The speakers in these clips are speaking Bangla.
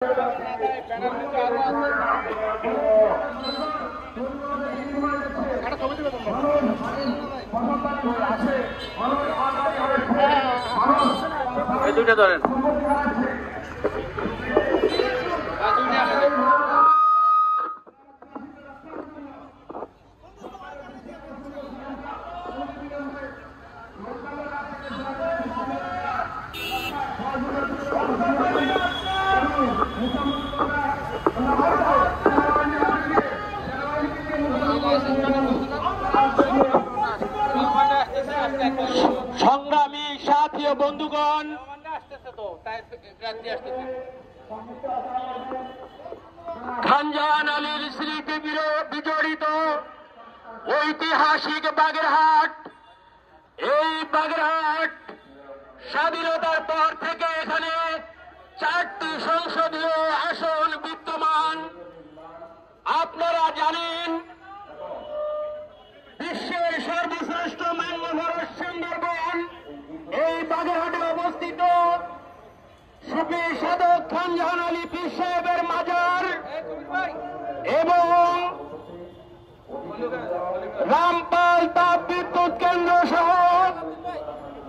এই দুইটা ধরেন। সংগ্রামী সাথী ও বন্ধুগণ, খানজাহান আলীর স্মৃতি বিজড়িত ঐতিহাসিক বাগেরহাট, এই বাগেরহাট স্বাধীনতার পর থেকে এখানে 4টি সংসদীয় আসন বিদ্যমান। আপনারা জানেন বিশ্বের সর্বশ্রেষ্ঠ ম্যানগ্রোভ সুন্দরবন এই বাগেরহাটে অবস্থিত। সুফি সাধক খানজাহান আলী পীর সাহেবের মাজার এবং রামপাল তাপ বিদ্যুৎ কেন্দ্র সহ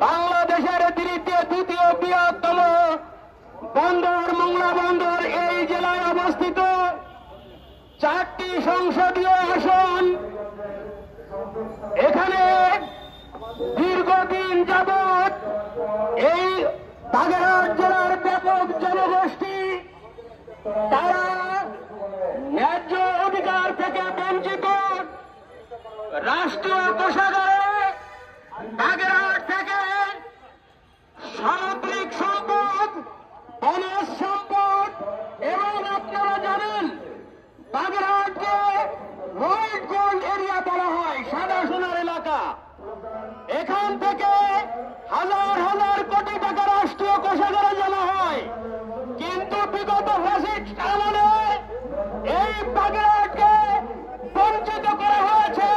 বাংলাদেশের দ্বিতীয় বৃহত্তম বন্দর মোংলা বন্দর এই জেলায় অবস্থিত। 4টি সংসদীয় আসন এখানে দীর্ঘদিন যাবৎ এই বাগেরহাট জেলার ব্যাপক জনগোষ্ঠী তারা ন্যায্য অধিকার থেকে বঞ্চিত। রাষ্ট্রীয় কোষাগারে বাগেরহাট থেকে সামুদ্রিক সম্পদ, বনজ সম্পদ এবং আপনারা জানেন বাগেরহাটকে হোয়াইট গোল্ড এরিয়া বলা হয়, সাদা সোনার এলাকা। এখান থেকে হাজার হাজার কোটি টাকা রাষ্ট্রীয় কোষাগারে জমা হয়, কিন্তু বিগত ফ্যাসিস্ট আমলে এই বাগেরহাটকে বঞ্চিত করা হয়েছে।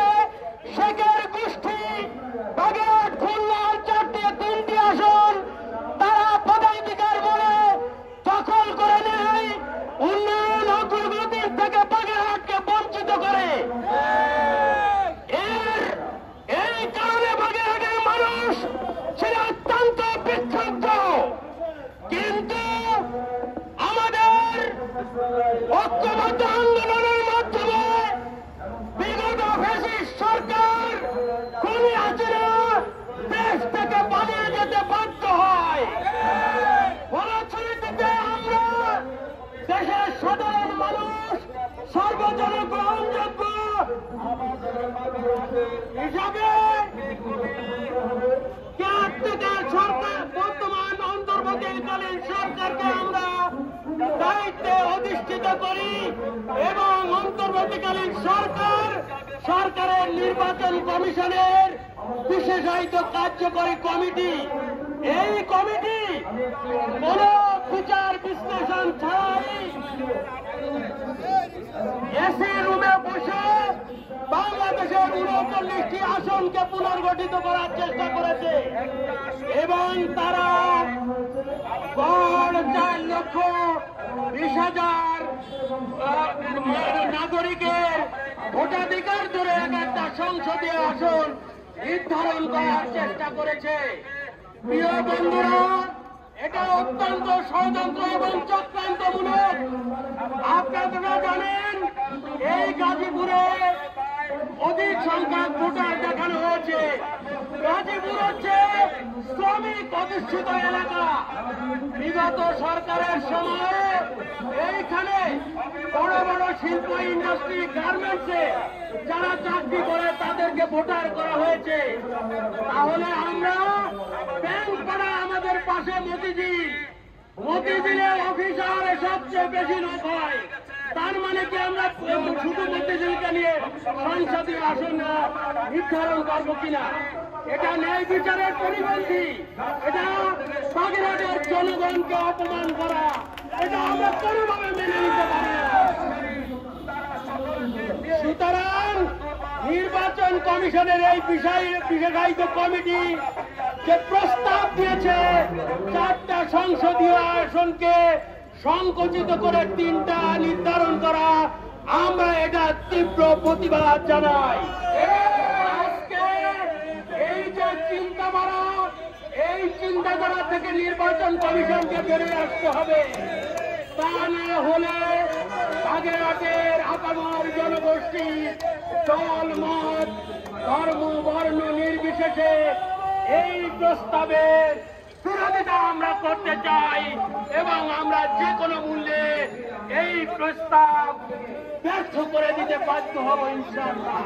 শেখের গোষ্ঠী বাগেরহাট খুলনার 3টি আসন তারা পদাধিকার বলে দখল করে নেয়, উন্নয়ন অগ্রগতির থেকে বাগেরহাটকে বঞ্চিত করে। এই কারণে বাগেরহাটের মানুষ ছিল অত্যন্ত বিক্ষুব্ধ। কিন্তু আমাদের ঐক্যবদ্ধ আন্দোলনের মাধ্যমে বিগত ফ্যাসিস্ট সরকার খুনি হাসিনা দেশ থেকে পালিয়ে যেতে বাধ্য হয়। ফলশ্রুতিতে আমরা দেশের সাধারণ মানুষ সর্বজন গ্রহণযোগ্য হিসাবে সরকার বর্তমান অন্তর্বর্তীকালীন সরকারকে আমরা দায়িত্বে অধিষ্ঠিত করি এবং অন্তর্বর্তীকালীন সরকারের নির্বাচন কমিশনের বিশেষায়িত কার্যকরী কমিটি, এই কমিটি কোন বিচার বিশ্লেষণ ছাড়াই এসি রুমে বসে বাংলাদেশের 39টি আসনকে পুনর্গঠিত করার চেষ্টা করেছে এবং তারা গড় 4,20,000 নাগরিকের ভোটাধিকার ধরে একটা সংসদীয় আসন নির্ধারণ করার চেষ্টা করেছে। প্রিয় বন্ধুরা, এটা অত্যন্ত ষড়যন্ত্র এবং চক্রান্তমূলক। আপনারা জানেন এই গাজীপুরে অধিক সংখ্যক ভোটার দেখানো হয়েছে। গাজীপুর হচ্ছে শ্রমিক অধিষ্ঠিত এলাকা। বিগত সরকারের সময়ে এইখানে বড় বড় শিল্প ইন্ডাস্ট্রি, গার্মেন্টসে যারা চাকরি করে তাদেরকে ভোটার করা হয়েছে। তাহলে আমরা ব্যাংক পাড়া আমাদের পাশে মতিঝিলের অফিসার সবচেয়ে বেশি লোক হয়। তার মানে কি আমরা শুধু মতিঝিলকে নিয়ে সংসদীয় আসন নির্ধারণ করবো কিনা? এটা ন্যায় বিচারের পরিপন্থী। এটা বাগেরহাটের জনগণকে অপমান করা। এটা আমরা কোনোভাবে মেনে নিতে পারি না। সুতরাং নির্বাচন কমিশনের এই বিশেষায়িত কমিটি যে প্রস্তাব দিয়েছে 4টা সংসদীয় আসনকে সংকুচিত করে 3টা নির্ধারণ করা, আমরা এটা তীব্র প্রতিবাদ জানাই। আজকে এই যে চিন্তাধারা, এই চিন্তাধারা থেকে নির্বাচন কমিশনকে বেরিয়ে আসতে হবে। তা না হলে বাগেরহাটের আপামর জনগোষ্ঠী দল মত ধর্ম বর্ণ নির্বিশেষে এই প্রস্তাবের বিরোধিতা আমরা করতে চাই এবং আমরা যে কোনো মূল্যে এই প্রস্তাব ব্যর্থ করে দিতে বাধ্য হব ইনশাআল্লাহ।